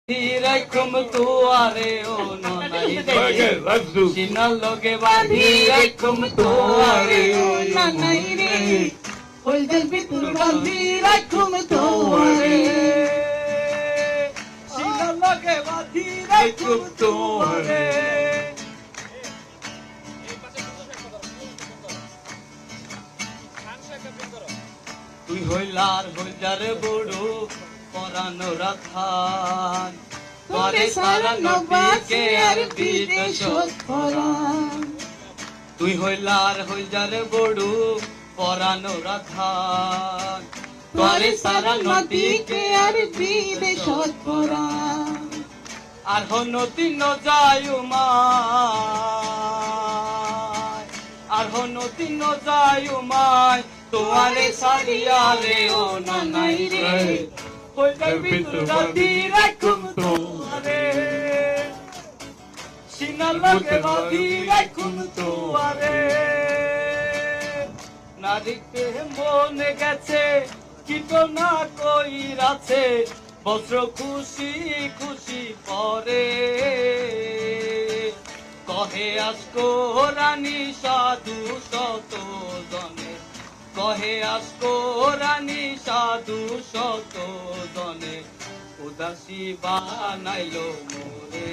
রাখুম তুয়ারে ও ননাই রে সিনার লগে বাঁধি রাখুম তুয়ারে ও ননাই রে হলদের ভিতর বাঁধি রাখুম তুয়ারে সিনার লগে বাঁধি রাখুম তুয়ারে। তুই হইলার হইলার বড় পরানো রাখান তোরে সারা নবীকে আর বিদেশ পরান। তুই হইলার হইলার বড় পরানো রাখান তোরে সারা নবীকে আর বিদেশ পরান। আর হনতি ন যায় মায় আর হনতি ন যায় মায় তোমারে সারিয়ালে ও ননাই রে হইলার ভিতর বাঁধি রাখুম তোমারে সিনার লগে বাঁধি রাখুম তোমারে। নারীকে মনে গেছে কি তো না কইরাছে বজ্র খুশি খুশি পরে কহে আজকো রানী সাধু শত জনে কহে আজকো রানী সাধু শত জনে উদাসী বানাইলো মোরে।